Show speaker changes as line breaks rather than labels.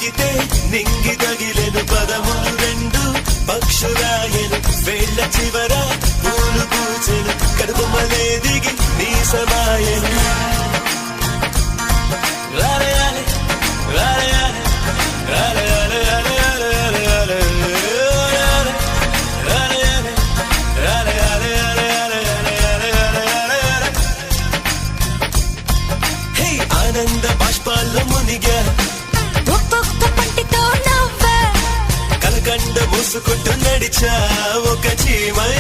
తాకితే నింగి తగిలెను పదములు రెండు పక్షురాయను వేళ్ల చివర పూలు పూచెను కడుపుమలే దిగి నీ సమాయను ఆనంద బాష్పాల్లో మునిగా
ఒక్కొక్క పంటితో నవ్వా
కలకండ మూసుకుంటూ నడిచా ఒక చీమై